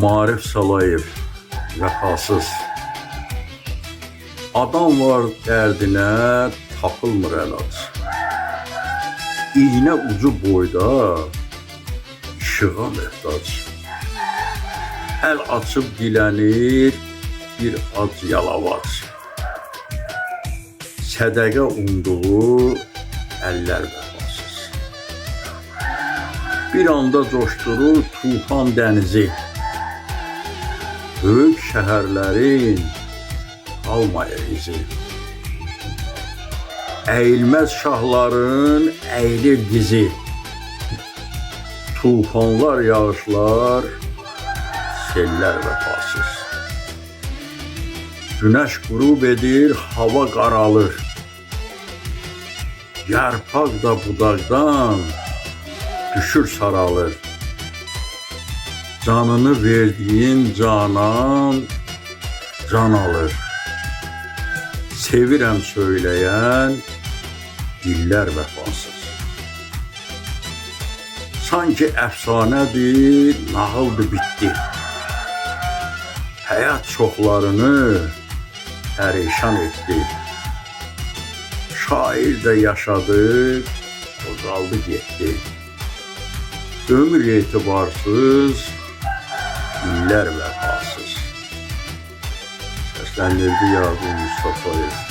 Marif Salayev, vəfasız. Adam var dərdinə, tapılmır əlac. İğnə ucu boyda, işığa möhtac. Əl açıb dilənir, bir ac yalavac. Sədəqə umduğu əllər vəfasız. Bir anda coşdurur tufan dənizi. Böyük şəhərlərin qalmayır izi. Əyilməz şahların əyilir dizi. Tufanlar, yağışlar, sellər vəfasız. Günəş qürub edir, hava qaralır. Yarpaq da budaqdan düşür saralır. Canını verdiyin canan can alır. Sevirəm söyləyən dillər vəfasız. Sanki əfsanədir, nağıldır, bitdi. Həyat çoxlarını pərişan etdi. Şair də yaşadı, o qaldı getdi. Ömür etibarsız, illər vəfasız. Səsləndirdi Yaqub Mustafayev.